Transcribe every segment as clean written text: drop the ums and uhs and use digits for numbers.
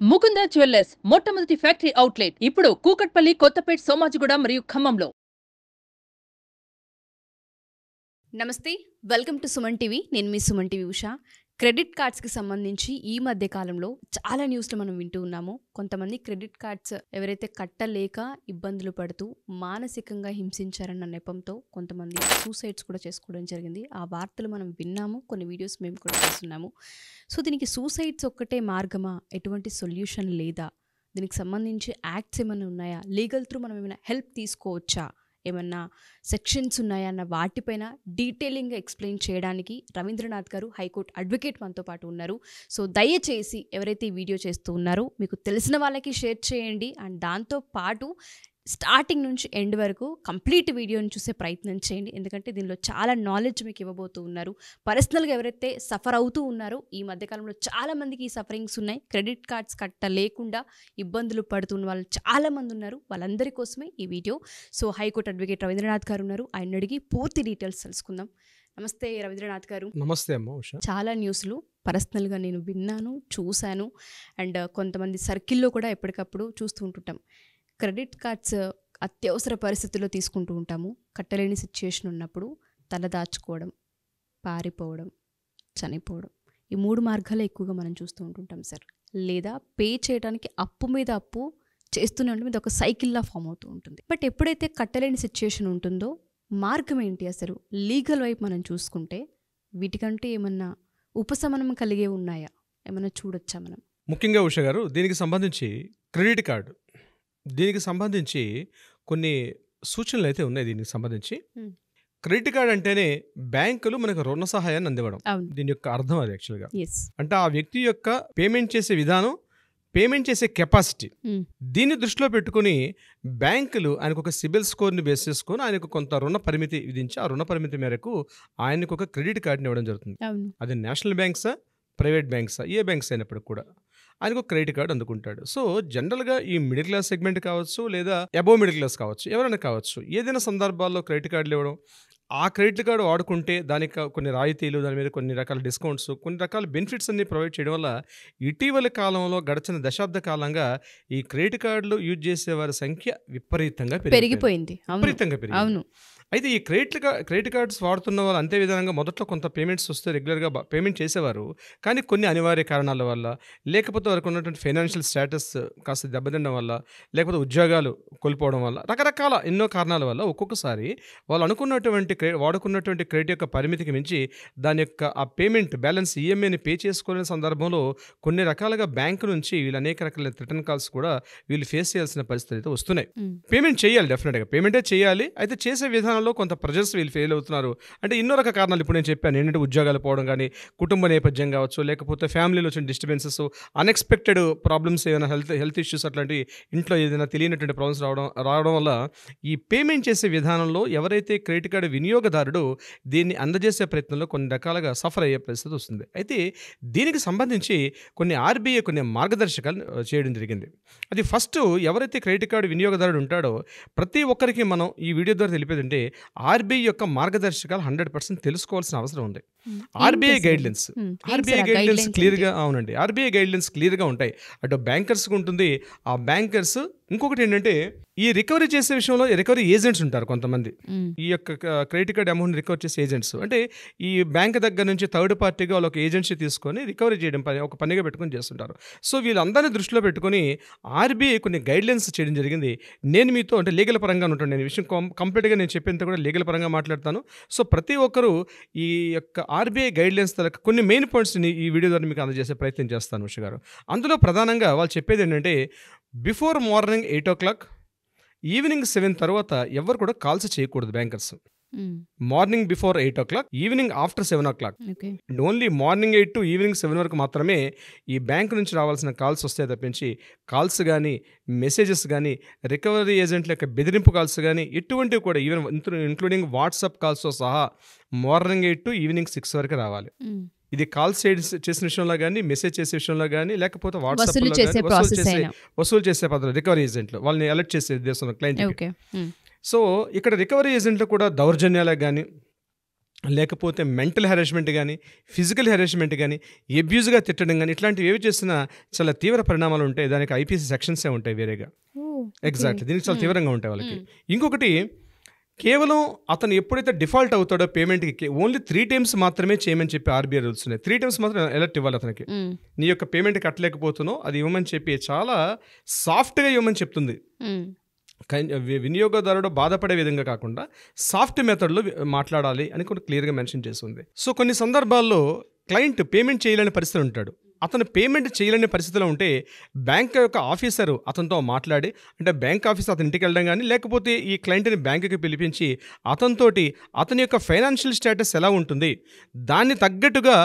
Mukunda jewellers మొట్టమొదటి factory outlet ఇప్పుడు కూకట్పల్లి, కొత్తపేట్, సోమాజిగూడ మరియు ఖమ్మంలో. నమస్తే, వెల్కమ్ టు సుమన్ టీవీ. నేను మీ సుమన్ టీవీ ఉషా. క్రెడిట్ కార్డ్స్కి సంబంధించి ఈ మధ్య కాలంలో చాలా న్యూస్లు మనం వింటూ ఉన్నాము. కొంతమంది క్రెడిట్ కార్డ్స్ ఎవరైతే కట్టలేక ఇబ్బందులు పడుతూ మానసికంగా హింసించారన్న నెపంతో కొంతమంది సూసైడ్స్ కూడా చేసుకోవడం జరిగింది. ఆ వార్తలు మనం విన్నాము, కొన్ని వీడియోస్ మేము కూడా చూస్తున్నాము. సో దీనికి సూసైడ్స్ ఒక్కటే మార్గమా? ఎటువంటి సొల్యూషన్ లేదా? దీనికి సంబంధించి యాక్ట్స్ ఏమైనా ఉన్నాయా? లీగల్ త్రూ మనం ఏమైనా హెల్ప్ తీసుకోవచ్చా? ఏమన్నా సెక్షన్స్ ఉన్నాయా అన్న వాటిపైన డీటెయిలింగ్గా ఎక్స్ప్లెయిన్ చేయడానికి రవీంద్రనాథ్ గారు, హైకోర్టు అడ్వకేట్, మనతో పాటు ఉన్నారు. సో దయచేసి ఎవరైతే ఈ వీడియో చేస్తూ ఉన్నారో మీకు తెలిసిన వాళ్ళకి షేర్ చేయండి. అండ్ దాంతో పాటు స్టార్టింగ్ నుంచి ఎండ్ వరకు కంప్లీట్ వీడియోని చూసే ప్రయత్నం చేయండి. ఎందుకంటే దీనిలో చాలా నాలెడ్జ్ మీకు ఇవ్వబోతూ ఉన్నారు. పర్సనల్గా ఎవరైతే సఫర్ అవుతూ ఉన్నారో, ఈ మధ్యకాలంలో చాలామందికి ఈ సఫరింగ్స్ ఉన్నాయి. క్రెడిట్ కార్డ్స్ కట్టలేకుండా ఇబ్బందులు పడుతున్న వాళ్ళు చాలామంది ఉన్నారు. వాళ్ళందరి కోసమే ఈ వీడియో. So high court advocate Ravindranath garu ఉన్నారు. ఆయన అడిగి పూర్తి డీటెయిల్స్ తెలుసుకుందాం. నమస్తే రవీంద్రనాథ్ గారు. నమస్తే అమ్మ ఉషా. చాలా న్యూస్లు పర్సనల్గా నేను విన్నాను, చూశాను. అండ్ కొంతమంది సర్కిల్లో కూడా ఎప్పటికప్పుడు చూస్తూ ఉంటుంటాం. క్రెడిట్ కార్డ్స్ అత్యవసర పరిస్థితుల్లో తీసుకుంటూ ఉంటాము. కట్టలేని సిచ్యుయేషన్ ఉన్నప్పుడు తలదాచుకోవడం, పారిపోవడం, చనిపోవడం, ఈ 3 మార్గాలే ఎక్కువగా మనం చూస్తూ ఉంటుంటాం సార్. లేదా పే చేయడానికి అప్పు మీద అప్పు చేస్తూనే ఉంటుంది. ఇది ఒక సైకిల్లా ఫామ్ అవుతూ ఉంటుంది. బట్ ఎప్పుడైతే కట్టలేని సిచ్యుయేషన్ ఉంటుందో మార్గం ఏంటి అసలు? లీగల్ వైపు మనం చూసుకుంటే వీటికంటే ఏమన్నా ఉపశమనం కలిగే ఉన్నాయా? ఏమన్నా చూడొచ్చా మనం? ముఖ్యంగా ఉషా గారు, దీనికి సంబంధించి క్రెడిట్ కార్డు, దీనికి సంబంధించి కొన్ని సూచనలు అయితే ఉన్నాయి. దీనికి సంబంధించి క్రెడిట్ కార్డ్ అంటేనే బ్యాంకులు మనకు రుణ సహాయాన్ని అందివ్వడం. దీని యొక్క అర్థం అది యాక్చువల్గా. అంటే ఆ వ్యక్తి యొక్క పేమెంట్ చేసే విధానం, పేమెంట్ చేసే కెపాసిటీ, దీన్ని దృష్టిలో పెట్టుకుని బ్యాంకులు ఆయనకు ఒక సిబిల్ స్కోర్ని బేస్ చేసుకొని ఆయనకు కొంత రుణ పరిమితి విధించి ఆ రుణ పరిమితి మేరకు ఆయనకు ఒక క్రెడిట్ కార్డుని ఇవ్వడం జరుగుతుంది. అది నేషనల్ బ్యాంక్సా, ప్రైవేట్ బ్యాంక్సా, ఏ బ్యాంక్స్ అయినప్పటికీ కూడా ఆయనకు క్రెడిట్ కార్డు అందుకుంటాడు. సో జనరల్గా ఈ మిడిల్ క్లాస్ సెగ్మెంట్ కావచ్చు, లేదా అబోవ్ మిడిల్ క్లాస్ కావచ్చు, ఎవరైనా కావచ్చు, ఏదైనా సందర్భాల్లో క్రెడిట్ కార్డులు ఇవ్వడం, ఆ క్రెడిట్ కార్డు వాడుకుంటే దానికి కొన్ని రాయితీలు, దాని మీద కొన్ని రకాల డిస్కౌంట్స్, కొన్ని రకాల బెనిఫిట్స్ అన్ని ప్రొవైడ్ చేయడం వల్ల ఇటీవల కాలంలో గడిచిన దశాబ్ద కాలంగా ఈ క్రెడిట్ కార్డులు యూజ్ చేసే వారి సంఖ్య విపరీతంగా పెరిగిపోయింది. అవును. అయితే ఈ క్రెడిట్ కార్డ్స్ వాడుతున్న వాళ్ళు అంతే విధంగా మొదట్లో కొంత పేమెంట్స్ వస్తే రెగ్యులర్గా పేమెంట్ చేసేవారు. కానీ కొన్ని అనివార్య కారణాల వల్ల, లేకపోతే వారికి ఉన్నటువంటి ఫైనాన్షియల్ స్టేటస్ కాస్త దెబ్బతినడం వల్ల, లేకపోతే ఉద్యోగాలు కోల్పోవడం వల్ల, రకరకాల ఎన్నో కారణాల వల్ల ఒక్కొక్కసారి వాళ్ళు అనుకున్నటువంటి వాడుకున్నటువంటి క్రెడిట్ యొక్క పరిమితికి మించి దాని యొక్క ఆ పేమెంట్ బ్యాలెన్స్ ఈఎంఐని పే చేసుకోలేని సందర్భంలో కొన్ని రకాలుగా బ్యాంకు నుంచి వీళ్ళు అనేక రకాల రిటర్న్ కాల్స్ కూడా వీళ్ళు ఫేస్ చేయాల్సిన పరిస్థితులు అయితే వస్తున్నాయి. పేమెంట్ చేయాలి, డెఫినెట్గా పేమెంటే చేయాలి. అయితే చేసే విధానంలో కొంత ప్రెజర్స్ వీళ్ళు ఫెయిల్ అవుతున్నారు. అంటే ఎన్నో రకాల కారణాలు ఇప్పుడు నేను చెప్పాను. ఏంటంటే ఉద్యోగాలు పోవడం కానీ, కుటుంబ నేపథ్యం కావచ్చు, లేకపోతే ఫ్యామిలీలో వచ్చిన డిస్టర్బెన్సెస్, అన్ఎక్స్పెక్టెడ్ ప్రాబ్లమ్స్, ఏమైనా హెల్త్ ఇష్యూస్, అట్లాంటి ఇంట్లో ఏదైనా తెలియనటువంటి ప్రాబ్లమ్స్ రావడం వల్ల ఈ పేమెంట్ చేసే విధానంలో ఎవరైతే క్రెడిట్ కార్డు వినియోగదారుడు దీన్ని అందజేసే ప్రయత్నంలో కొన్ని రకాలుగా సఫర్ అయ్యే పరిస్థితి వస్తుంది. అయితే దీనికి సంబంధించి కొన్ని ఆర్బీఐ కొన్ని మార్గదర్శకాలు చేయడం జరిగింది. అది ఫస్ట్, ఎవరైతే క్రెడిట్ కార్డు వినియోగదారుడు ఉంటాడో ప్రతి ఒక్కరికి మనం ఈ వీడియో ద్వారా తెలిపేదంటే ఆర్బీఐ యొక్క మార్గదర్శకాలు 100% తెలుసుకోవాల్సిన అవసరం ఉంది. ఆర్బీఐ గైడ్లైన్స్ క్లియర్గా, అవునండి, ఆర్బీఐ గైడ్లైన్స్ క్లియర్గా ఉంటాయి. అటు బ్యాంకర్స్కి ఉంటుంది. ఆ బ్యాంకర్స్ ఇంకొకటి ఏంటంటే ఈ రికవరీ చేసే విషయంలో రికవరీ ఏజెంట్స్ ఉంటారు కొంతమంది. ఈ యొక్క క్రెడిట్ కార్డ్ అమౌంట్ రికవర్ చేసే ఏజెంట్స్ అంటే ఈ బ్యాంక్ దగ్గర నుంచి థర్డ్ పార్టీగా వాళ్ళు ఒక ఏజెన్సీ తీసుకొని రికవరీ చేయడం ఒక పనిగా పెట్టుకొని చేస్తుంటారు. సో వీళ్ళందరినీ దృష్టిలో పెట్టుకుని ఆర్బీఐ కొన్ని గైడ్లైన్స్ చేయడం జరిగింది. నేను మీతో అంటే లీగల్ పరంగా ఉంటాను, నేను ఈ విషయం కంప్లీట్గా నేను చెప్పేంత కూడా లీగల్ పరంగా మాట్లాడతాను. సో ప్రతి ఒక్కరూ ఈ యొక్క ఆర్బీఐ గైడ్లైన్స్ తర్వాత కొన్ని మెయిన్ పాయింట్స్ని ఈ వీడియో ద్వారా మీకు అందజేసే ప్రయత్నం చేస్తాను ఉష గారు. అందులో ప్రధానంగా వాళ్ళు చెప్పేది ఏంటంటే బిఫోర్ మార్నింగ్ 8 o'clock, ఈవినింగ్ 7 తర్వాత ఎవరు కూడా కాల్స్ చేయకూడదు bankers. Morning before 8 o'clock, evening after 7 o'clock. Only morning 8 to evening 7 వరకు మాత్రమే ఈ బ్యాంక్ నుంచి రావాల్సిన కాల్స్ వస్తాయి తప్పించి కాల్స్ కానీ, మెసేజెస్ కానీ, రికవరీ ఏజెంట్ల యొక్క బెదిరింపు కాల్స్ కానీ ఎటువంటివి కూడా ఈవెన్ ఇంక్లూడింగ్ వాట్సాప్ కాల్స్తో సహా మార్నింగ్ 8 to ఈవినింగ్ 6 వరకు రావాలి. ఇది కాల్స్ చేసిన విషయంలో కానీ, మెసేజ్ చేసే విషయంలో కానీ, లేకపోతే వాట్సాప్ వసూలు చేసే పద్ధతి రికవరీ ఏజెంట్లు వాళ్ళని అలర్ట్ చేసే ఉద్దేశం క్లయింట్. సో ఇక్కడ రికవరీ ఏజెంట్లు కూడా దౌర్జన్యాలకు కానీ, లేకపోతే మెంటల్ హెరాస్మెంట్ కానీ, ఫిజికల్ హెరాస్మెంట్ కానీ, అబ్యూజ్గా తిట్టడం కానీ, ఇట్లాంటివి ఏవి చేసినా చాలా తీవ్ర పరిణామాలు ఉంటాయి. దానికి ఐపీసీ సెక్షన్సే ఉంటాయి వేరేగా. ఎగ్జాక్ట్లీ, దీనికి చాలా తీవ్రంగా ఉంటాయి వాళ్ళకి. ఇంకొకటి, కేవలం అతను ఎప్పుడైతే డిఫాల్ట్ అవుతాడో పేమెంట్కి ఓన్లీ 3 times మాత్రమే చేయమని చెప్పి ఆర్బీఐ రూల్స్ ఉన్నాయి. 3 times మాత్రం అలర్ట్ ఇవ్వాలి అతనికి. నీ యొక్క పేమెంట్ కట్టలేకపోతున్నావు, అది ఇవ్వమని చెప్పి చాలా సాఫ్ట్గా ఇవ్వమని చెప్తుంది. వినియోగదారుడు బాధపడే విధంగా కాకుండా సాఫ్ట్ మెథడ్లో మాట్లాడాలి అని కూడా క్లియర్గా మెన్షన్ చేస్తుంది. సో కొన్ని సందర్భాల్లో క్లయింట్ పేమెంట్ చేయలేని పరిస్థితి ఉంటాడు. అతను పేమెంట్ చేయలేని పరిస్థితిలో ఉంటే బ్యాంక్ యొక్క ఆఫీసరు అతనితో మాట్లాడి, అంటే బ్యాంక్ ఆఫీసర్ అతని ఇంటికి వెళ్ళడం కానీ, లేకపోతే ఈ క్లయింట్ని బ్యాంకుకి పిలిపించి అతనితోటి అతని యొక్క ఫైనాన్షియల్ స్టేటస్ ఎలా ఉంటుంది, దాన్ని తగ్గట్టుగా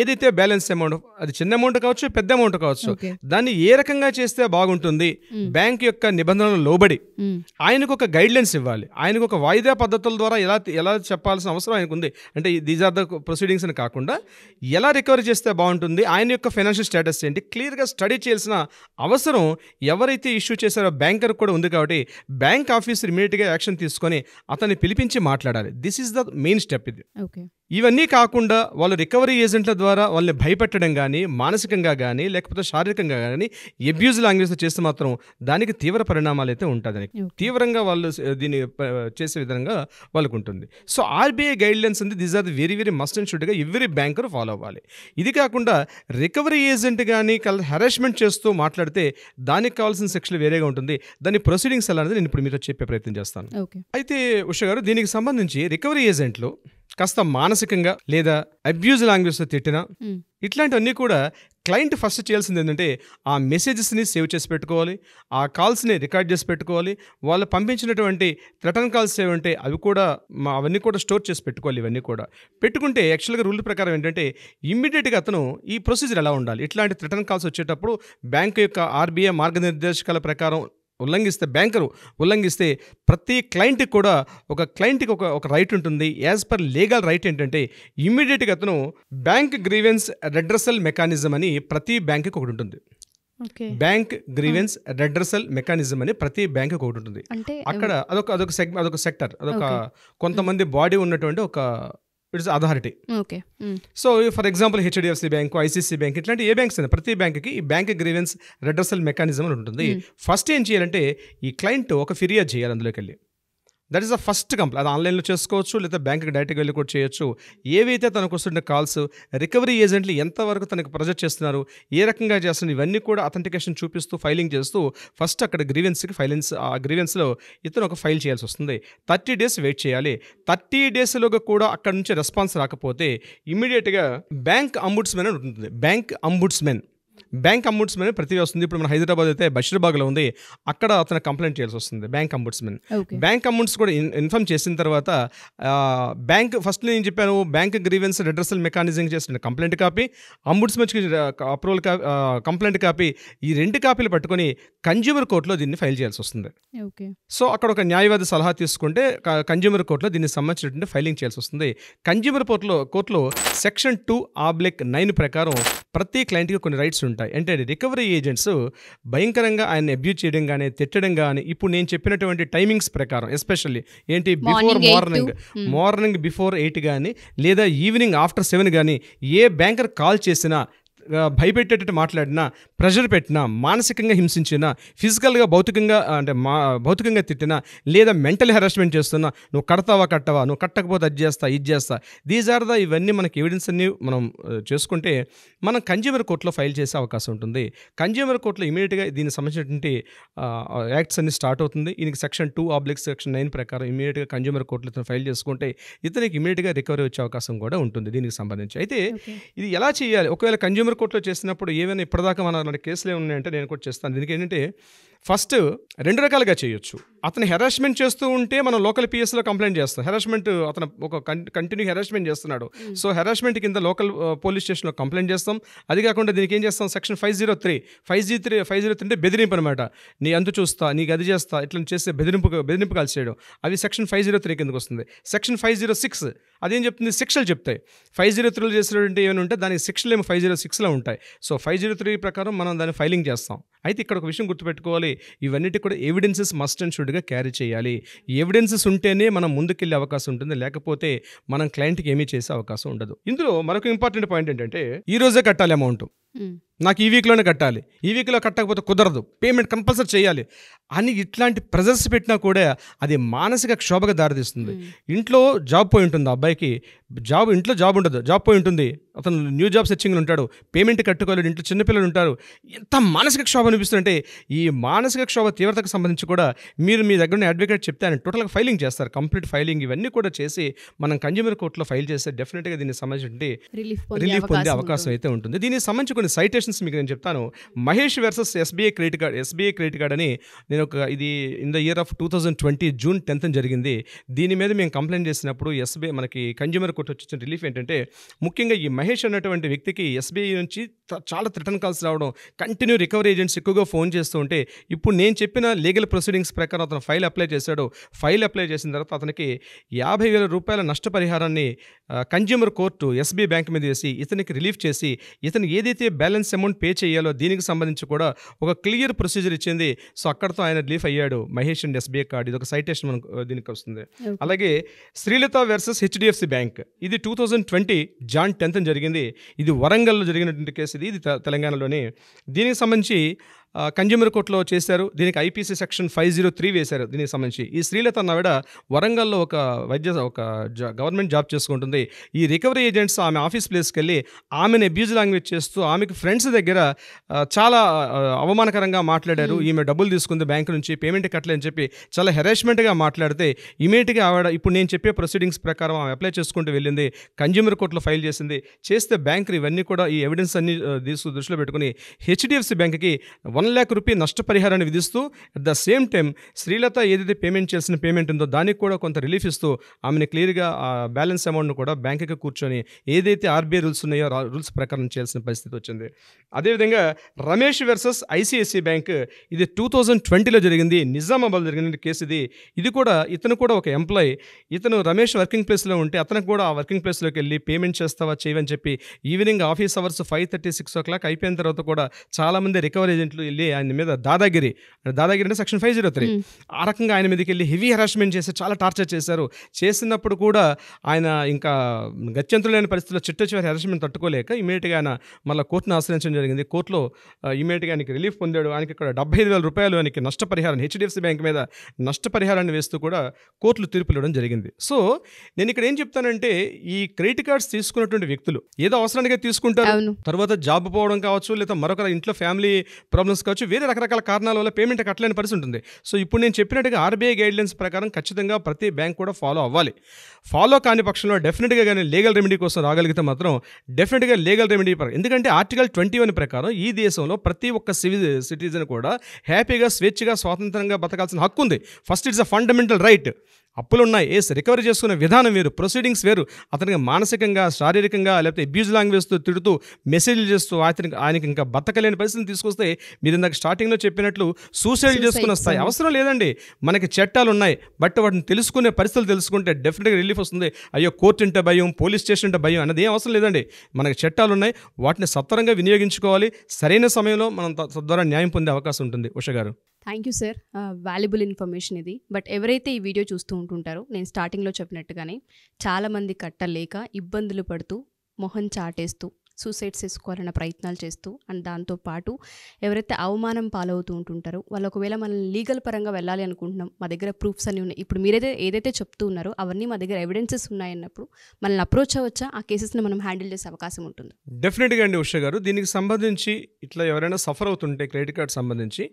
ఏదైతే బ్యాలెన్స్ అమౌంట్, అది చిన్న అమౌంట్ కావచ్చు, పెద్ద అమౌంట్ కావచ్చు, దాన్ని ఏ రకంగా చేస్తే బాగుంటుంది, బ్యాంక్ యొక్క నిబంధనలు లోబడి ఆయనకు ఒక గైడ్లైన్స్ ఇవ్వాలి. ఆయనకు ఒక వాయిదా పద్ధతుల ద్వారా ఎలా చెప్పాల్సిన అవసరం ఆయనకు ఉంది. అంటే దీస్ ఆర్ ద ప్రొసీడింగ్స్ అని కాకుండా ఎలా రికవరీ చేస్తే బాగుంటుంది, ఆయన యొక్క ఫైనాన్షియల్ స్టేటస్ ఏంటి, క్లియర్గా స్టడీ చేయాల్సిన అవసరం ఎవరైతే ఇష్యూ చేశారో బ్యాంకర్ కూడా ఉంది. కాబట్టి బ్యాంక్ ఆఫీసర్ ఇమీడియట్గా యాక్షన్ తీసుకొని అతన్ని పిలిపించి మాట్లాడాలి. This is the main step ఇది. ఇవన్నీ కాకుండా వాళ్ళు రికవరీ ఏజెంట్ల ద్వారా వాళ్ళని భయపెట్టడం కానీ, మానసికంగా కానీ, లేకపోతే శారీరకంగా కానీ అబ్యూజ్ లాంగ్వేజ్ చేస్తే మాత్రం దానికి తీవ్ర పరిణామాలు అయితే ఉంటుంది. తీవ్రంగా వాళ్ళు దీన్ని చేసే విధంగా వాళ్ళకు ఉంటుంది. సో ఆర్బీఐ గైడ్లైన్స్ ఉంది, these are the very very must and షుడ్గా ఎవ్రీ బ్యాంకర్ ఫాలో అవ్వాలి. ఇది కాకుండా రికవరీ ఏజెంట్ కానీ హెరాస్మెంట్ చేస్తూ మాట్లాడితే దానికి కావాల్సిన సెక్షన్ వేరేగా ఉంటుంది. దాని ప్రొసీడింగ్స్ ఎలా అనేది నేను ఇప్పుడు మీతో చెప్పే ప్రయత్నం చేస్తాను. అయితే ఉష గారు, దీనికి సంబంధించి రికవరీ ఏజెంట్లు కాస్త మానసికంగా లేదా అబ్యూజ్ లాంగ్వేజ్తో తిట్టినా, ఇట్లాంటివన్నీ కూడా క్లయింట్ ఫస్ట్ చేయాల్సింది ఏంటంటే ఆ మెసేజెస్ని సేవ్ చేసి పెట్టుకోవాలి, ఆ కాల్స్ని రికార్డ్ చేసి పెట్టుకోవాలి, వాళ్ళు పంపించినటువంటి రిటర్న్ కాల్స్ ఏమంటే అవన్నీ కూడా స్టోర్ చేసి పెట్టుకోవాలి. ఇవన్నీ కూడా పెట్టుకుంటే యాక్చువల్గా రూల్ ప్రకారం ఏంటంటే ఇమ్మీడియట్గా అతను ఈ ప్రొసీజర్ ఎలా ఉండాలి, ఇట్లాంటి రిటర్న్ కాల్స్ వచ్చేటప్పుడు బ్యాంకు యొక్క ఆర్బీఐ మార్గనిర్దేశకాల ప్రకారం బ్యాంకరు ఉల్లంఘిస్తే ప్రతి క్లయింట్కి కూడా ఒక రైట్ ఉంటుంది. యాజ్ పర్ లీగల్ రైట్ ఏంటంటే ఇమ్మీడియట్గా అతను బ్యాంక్ గ్రీవెన్స్ రెడ్రసల్ మెకానిజం అని ప్రతి బ్యాంక్కి ఒకటి ఉంటుంది. బ్యాంక్ గ్రీవెన్స్ రెడ్రసల్ మెకానిజం అని ప్రతి బ్యాంక్కి ఒకటి ఉంటుంది. అక్కడ అదొక సెక్టర్, కొంతమంది బాడీ ఉన్నటువంటి ఒక it's authority. So for example HDFC bank, ICICI bank, ఇట్లాంటి ఏ బ్యాంక్స్ అయినా ప్రతి బ్యాంక్కి ఈ బ్యాంక్ గ్రీవెన్స్ రెడ్రసల్ మెకానిజం అని ఉంటుంది. ఫస్ట్ ఏం చేయాలంటే ఈ క్లయింట్ ఒక ఫిర్యాదు చేయాలి అందులోకి వెళ్ళి. That is the first complaint. అది ఆన్లైన్లో చేసుకోవచ్చు, లేదా బ్యాంక్కి డైరెక్ట్గా వెళ్ళి కూడా చేయొచ్చు. ఏవైతే తనకు వస్తున్న కాల్స్, రికవరీ ఏజెంట్లు ఎంతవరకు తనకు ప్రొజెక్ట్ చేస్తున్నారు, ఏ రకంగా చేస్తున్నారు, ఇవన్నీ కూడా అథెంటికేషన్ చూపిస్తూ ఫైలింగ్ చేస్తూ ఫస్ట్ అక్కడ ఆ గ్రీవెన్స్లో ఇతను ఒక ఫైల్ చేయాల్సి వస్తుంది. 30 days వెయిట్ చేయాలి. 30 daysలోగా కూడా అక్కడ నుంచి రెస్పాన్స్ రాకపోతే ఇమ్మీడియట్గా బ్యాంక్ అంబుడ్స్మెన్ అని ఉంటుంది. బ్యాంక్ అంబుడ్స్మెన్ ప్రతి వస్తుంది. ఇప్పుడు మన హైదరాబాద్ అయితే బషీర్బాగ్లో ఉంది, అక్కడ అతను కంప్లైంట్ చేయాల్సి వస్తుంది బ్యాంక్ అంబుడ్స్మెన్. బ్యాంక్ అంబుడ్స్ కూడా ఇన్ఫార్మ్ చేసిన తర్వాత బ్యాంక్ ఫస్ట్ నేను చెప్పాను, బ్యాంక్ గ్రీవెన్స్ రెడ్రసల్ మెకానిజం చేసిన కంప్లైంట్ కాపీ, అంబుడ్స్మెన్కి అప్రూవల్ కంప్లైంట్ కాపీ, ఈ 2 కాపీలు పట్టుకొని కన్జ్యూమర్ కోర్టులో దీన్ని ఫైల్ చేయాల్సి వస్తుంది. సో అక్కడ ఒక న్యాయవాది సలహా తీసుకుంటే కన్జ్యూమర్ కోర్టులో దీన్ని సంబంధించినటువంటి ఫైలింగ్ చేయాల్సి వస్తుంది. కన్జ్యూమర్ కోర్టులో సెక్షన్ 2/9 ప్రకారం ప్రతి క్లయింట్కి కొన్ని రైట్స్ ఉంటాయి. అంటే రికవరీ ఏజెంట్స్ భయంకరంగా ఆయన అబ్యూజ్ చేయడం కానీ, తిట్టడం కానీ, ఇప్పుడు నేను చెప్పినటువంటి టైమింగ్స్ ప్రకారం ఎస్పెషల్లీ ఏంటి, మార్నింగ్ బిఫోర్ 8 కానీ, లేదా ఈవినింగ్ ఆఫ్టర్ 7 కానీ ఏ బ్యాంకర్ కాల్ చేసినా, భయపెట్టేటట్టు మాట్లాడినా, ప్రెషర్ పెట్టినా, మానసికంగా హింసించినా, ఫిజికల్గా భౌతికంగా తిట్టినా, లేదా మెంటల్ హెరాస్మెంట్ చేస్తున్నా, నువ్వు కట్టవా, నువ్వు కట్టకపోతే అది చేస్తా, ఇది చేస్తా, దీస్ ఆర్ ద ఇవన్నీ మనకి ఎవిడెన్స్ అన్ని మనం చేసుకుంటే మనం కన్జ్యూమర్ కోర్టులో ఫైల్ చేసే అవకాశం ఉంటుంది. కన్జ్యూమర్ కోర్టులో ఇమీడియట్గా దీనికి సంబంధించినటువంటి యాక్ట్స్ అన్ని స్టార్ట్ అవుతుంది. దీనికి సెక్షన్ 2/9 ప్రకారం ఇమీడియట్గా కన్జ్యూమర్ కోర్టులో ఇతను ఫైల్ చేసుకుంటే ఇతనికి ఇమీడియట్గా రికవరీ వచ్చే అవకాశం కూడా ఉంటుంది దీనికి సంబంధించి. అయితే ఇది ఎలా చేయాలి, ఒకవేళ కన్జ్యూమర్ కోర్టులో చేసినప్పుడు ఏమైనా ఇప్పటిదాకా మన కేసులు ఏమున్నాయంటే నేను కూడా చేస్తాను. దీనికి ఏంటంటే ఫస్ట్ 2 రకాలుగా చేయొచ్చు. అతను హెరాస్మెంట్ చేస్తూ ఉంటే మనం లోకల్ పిఎస్లో కంప్లైంట్ చేస్తాం. అతను ఒక కంటిన్యూ హెరాస్మెంట్ చేస్తున్నాడు, సో హెరాస్మెంట్ కింద లోకల్ పోలీస్ స్టేషన్లో కంప్లైంట్ చేస్తాం. అది కాకుండా దీనికి ఏం చేస్తాం, సెక్షన్ 503 అంటే బెదిరింపు అనమాట. నీ అంతు చూస్తా, నీకు అది చేస్తా, ఇట్లా చేస్తే బెదిరింపు కాల్ చేయడం, అవి సెక్షన్ 503 కిందకు వస్తుంది. సెక్షన్ 506 అదేం చెప్తుంది, శిక్షలు చెప్తాయి. 503లో చేసినటువంటి ఏమైనా ఉంటే దానికి శిక్షలు ఏమో 506లో ఉంటాయి. సో 503 ప్రకారం మనం దాన్ని ఫైలింగ్ చేస్తాం. అయితే ఇక్కడ ఒక విషయం గుర్తుపెట్టుకోవాలి, ఇవన్నిటి కూడా ఎవిడెన్సెస్ మస్ట్ అండ్ షుడ్గా క్యారీ చేయాలి. ఈ ఎవిడెన్సెస్ ఉంటేనే మనం ముందుకెళ్ళే అవకాశం ఉంటుంది, లేకపోతే మనం క్లయింట్కి ఏమీ చేసే అవకాశం ఉండదు. ఇందులో మరొక ఇంపార్టెంట్ పాయింట్ ఏంటంటే ఈ రోజే కట్టాలి అమౌంట్, నాకు ఈ వీక్లోనే కట్టాలి, ఈ వీక్లో కట్టకపోతే కుదరదు, పేమెంట్ కంపల్సరీ చేయాలి అని ఇట్లాంటి ప్రెజర్స్ పెట్టినా కూడా అది మానసిక క్షోభకు దారితీస్తుంది. ఇంట్లో జాబ్ పోయి ఉంటుంది, అబ్బాయికి ఇంట్లో జాబ్ ఉండదు, జాబ్ పోయి ఉంటుంది, అతను న్యూ జాబ్ సెర్చింగ్లో ఉంటాడు, పేమెంట్ కట్టుకోలేడు, ఇంట్లో చిన్నపిల్లలు ఉంటారు. ఎంత మానసిక క్షోభ అనిపిస్తుందంటే ఈ మానసిక క్షోభ తీవ్రతకు సంబంధించి కూడా మీరు మీ దగ్గర ఉన్న అడ్వకేట్ చెప్తే ఆయన టోటల్గా ఫైలింగ్ చేస్తారు, కంప్లీట్ ఫైలింగ్ ఇవన్నీ కూడా చేసి మనం కన్జ్యూమర్ కోర్టులో ఫైల్ చేస్తే డెఫినెట్గా దీనికి సంబంధించి రిలీఫ్ పొందే అవకాశం అయితే ఉంటుంది. దీనికి సంబంధించి కొన్ని సైటేషన్స్ మీకు నేను చెప్తాను. Mahesh versus SBI credit card అని నేను ఇది in the year of 2020 June 10th జరిగింది. దీని మీద మేము కంప్లైంట్ చేసినప్పుడు ఎస్బీఐ మనకి కన్జ్యూమర్ కోర్టు వచ్చిన రిలీఫ్ ఏంటంటే ముఖ్యంగా ఈ మహేష్ అన్నటువంటి వ్యక్తికి ఎస్బీఐ నుంచి చాలా రిటర్న్ కాల్స్ రావడం, కంటిన్యూ రికవరీ ఏజెంట్స్ ఎక్కువగా ఫోన్ చేస్తూ ఉంటే ఇప్పుడు నేను చెప్పిన లీగల్ ప్రొసీడింగ్స్ ప్రకారం అతను ఫైల్ అప్లై చేశాడు. ఫైల్ అప్లై చేసిన తర్వాత అతనికి 50,000 రూపాయల నష్టపరిహారాన్ని కన్జ్యూమర్ కోర్టు ఎస్బీఐ బ్యాంక్ మీద వేసి ఇతనికి రిలీఫ్ చేసి ఇతను ఏదైతే బ్యాలెన్స్ అమౌంట్ పే చేయాలో దీనికి సంబంధించి కూడా ఒక క్లియర్ ప్రొసీజర్ ఇచ్చింది. సో అక్కడతో ఆయన రిలీఫ్ అయ్యాడు మహేష్ అండ్ ఎస్బీఐ కార్డ్. ఇది ఒక సైటేషన్ మనకు దీనికి వస్తుంది. అలాగే శ్రీలత వర్సెస్ హెచ్డిఎఫ్సి బ్యాంక్, ఇది 2020 జాన్ 10th జరిగింది. ఇది వరంగల్లో జరిగినటువంటి కేసు, ఇది తెలంగాణలోని. దీనికి సంబంధించి కన్జ్యూమర్ కోర్టులో చేశారు. దీనికి ఐపీసీ సెక్షన్ 503 వేశారు. దీనికి సంబంధించి ఈ శ్రీలత అన్నవిడ వరంగల్లో ఒక గవర్నమెంట్ జాబ్ చేసుకుంటుంది. ఈ రికవరీ ఏజెంట్స్ ఆమె ఆఫీస్ ప్లేస్కి వెళ్ళి ఆమెను అబ్యూజ్ లాంగ్వేజ్ చేస్తూ ఆమెకు ఫ్రెండ్స్ దగ్గర చాలా అవమానకరంగా మాట్లాడారు. ఈమె డబ్బులు తీసుకుంది బ్యాంకు నుంచి, పేమెంట్ కట్టలేని చెప్పి చాలా హెరాస్మెంట్గా మాట్లాడితే ఇమీడియట్గా ఆవిడ ఇప్పుడు నేను చెప్పే ప్రొసీడింగ్స్ ప్రకారం ఆమె అప్లై చేసుకుంటూ వెళ్ళింది, కన్జ్యూమర్ కోర్టులో ఫైల్ చేసింది. చేస్తే బ్యాంకులు ఇవన్నీ కూడా ఈ ఎవిడెన్స్ అన్ని దృష్టిలో పెట్టుకుని హెచ్డిఎఫ్సి బ్యాంక్కి 1 lakh రూపీ నష్టపరిహారాన్ని విధిస్తూ at the same time Srilatha ఏదైతే పేమెంట్ చేసిన పేమెంట్ ఉందో దానికి కూడా కొంత రిలీఫ్ ఇస్తూ ఆమెను క్లియర్గా ఆ బ్యాలెన్స్ అమౌంట్ను కూడా బ్యాంకుకి కూర్చొని ఏదైతే ఆర్బీఐ రూల్స్ ఉన్నాయో రూల్స్ ప్రకారం చేయాల్సిన పరిస్థితి వచ్చింది. అదేవిధంగా రమేష్ వర్సెస్ ఐసిఐసిఐ బ్యాంక్, ఇది 2020లో జరిగింది, నిజామాబాద్ జరిగిన కేసు ఇది. ఇది కూడా ఇతను కూడా ఒక ఎంప్లాయీ, ఇతను రమేష్ వర్కింగ్ ప్లేస్లో ఉంటే అతనికి కూడా ఆ వర్కింగ్ ప్లేస్లోకి వెళ్ళి పేమెంట్ చేస్తావా చేయవని చెప్పి ఈవినింగ్ ఆఫీస్ అవర్స్ 5:30, 6 o'clock అయిపోయిన తర్వాత కూడా చాలామంది రికవరీ ఏజెంట్లు వెళ్ళి ఆయన మీద దాదాగిరి అంటే సెక్షన్ 503 ఆ రకంగా ఆయన మీదకి వెళ్ళి హెవీ హెరాస్మెంట్ చేసి చాలా టార్చర్ చేశారు. చేసినప్పుడు కూడా ఆయన ఇంకా గత్యంతరం లేని పరిస్థితుల్లో చిట్ట హెరాస్మెంట్ తట్టుకోలేక ఇమీడియట్గా ఆయన మళ్ళీ కోర్టును ఆశ్రయించడం జరిగింది. కోర్టులో ఇమీడియట్గా ఆయనకి రిలీఫ్ పొందాడు. ఆయనకి ఇక్కడ 75,000 రూపాయలు ఆయనకి నష్టపరిహారం హెచ్డిఎఫ్సి బ్యాంక్ మీద నష్టపరిహారాన్ని వేస్తూ కూడా కోర్టులు తీర్పులు ఇవ్వడం జరిగింది. సో నేను ఇక్కడ ఏం చెప్తానంటే ఈ క్రెడిట్ కార్డ్స్ తీసుకున్నటువంటి వ్యక్తులు ఏదో అవసరానికే తీసుకుంటారు, తర్వాత జాబ్ పోవడం కావచ్చు, లేదా మరొక ఇంట్లో ఫ్యామిలీ ప్రాబ్లమ్స్ కావచ్చు, వేరే రకరకాల కారణాల వల్ల పేమెంట్ కట్టలేని పరిస్థితి ఉంటుంది. సో ఇప్పుడు నేను చెప్పినట్టుగా ఆర్బీఐ గైడ్లైన్స్ ప్రకారం ఖచ్చితంగా ప్రతి బ్యాంక్ కూడా ఫాలో అవ్వాలి. ఫాలో కాని పక్షంలో డెఫినెట్గా కానీ లీగల్ రెమెడీ కోసం రాగలిగితే మాత్రం డెఫినెట్గా లీగల్ రెమెడీ ఎందుకంటే ఆర్టికల్ 21 ప్రకారం ఈ దేశంలో ప్రతి ఒక్క సిటిజన్ కూడా హ్యాపీగా స్వేచ్ఛగా స్వాతంత్రంగా బతకాల్సిన హక్కు ఉంది. First it's a fundamental right. అప్పులు ఉన్నాయి, రికవరీ చేసుకునే విధానం వేరు, ప్రొసీడింగ్స్ వేరు. అతనికి మానసికంగా శారీరకంగా లేకపోతే అబ్యూజ్ లాంగ్వేజ్తో తిడుతూ మెసేజ్లు చేస్తూ ఆయనకి ఇంకా బతకలేని పరిస్థితిని తీసుకొస్తే మీరు ఇందాక స్టార్టింగ్లో చెప్పినట్లు సూసైడ్ చేసుకున్న స్థాయి అవసరం లేదండి. మనకి చట్టాలు ఉన్నాయి, బట్ వాటిని తెలుసుకునే పరిస్థితులు తెలుసుకుంటే డెఫినెట్గా రిలీఫ్ వస్తుంది. అయ్యో కోర్టు అంటే భయం, పోలీస్ స్టేషన్ అంటే భయం అన్నది ఏం అవసరం లేదండి. మనకి చట్టాలు ఉన్నాయి, వాటిని సత్వరంగా వినియోగించుకోవాలి. సరైన సమయంలో మనం తద్వారా న్యాయం పొందే అవకాశం ఉంటుంది. ఉష గారు, thank you sir, valuable information ఇది. బట్ ఎవరైతే ఈ వీడియో చూస్తూ ఉంటుంటారో నేను స్టార్టింగ్లో చెప్పినట్టుగానే చాలామంది కట్టలేక ఇబ్బందులు పడుతూ మొహం చాటేస్తూ సూసైడ్స్ చేసుకోవాలన్న ప్రయత్నాలు చేస్తూ అండ్ దాంతోపాటు ఎవరైతే అవమానం పాలవుతూ ఉంటుంటారో వాళ్ళు ఒకవేళ మనం లీగల్ పరంగా వెళ్ళాలి అనుకుంటున్నాం, మా దగ్గర ప్రూఫ్స్ అన్నీ ఉన్నాయి, ఇప్పుడు మీరైతే ఏదైతే చెప్తూ ఉన్నారో అవన్నీ మా దగ్గర ఎవిడెన్సెస్ ఉన్నాయన్నప్పుడు మనల్ని అప్రోచ్ అవ్వచ్చా, ఆ కేసెస్ని మనం హ్యాండిల్ చేసే అవకాశం ఉంటుంది? డెఫినెట్గా అండి ఉష గారు. దీనికి సంబంధించి ఇట్లా ఎవరైనా సఫర్ అవుతుంటే క్రెడిట్ కార్డ్ సంబంధించి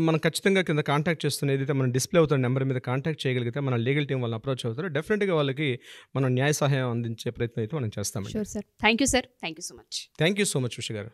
మనం ఖచ్చితంగా కింద కాంటాక్ట్ చేస్తున్న ఏదైతే మనం డిస్ప్లే అవుతున్న నెంబర్ మీద కాంటాక్ట్ చేయగలిగితే మన లీగల్ టీం వాళ్ళని అప్రోచ్ అవుతారు. డెఫినెట్గా వాళ్ళకి మనం న్యాయ సహాయం అందించే ప్రయత్నం అయితే మనం చేస్తామండి. Sure sir, thank you sir, thank you so much. Thank you so much Usha గారు.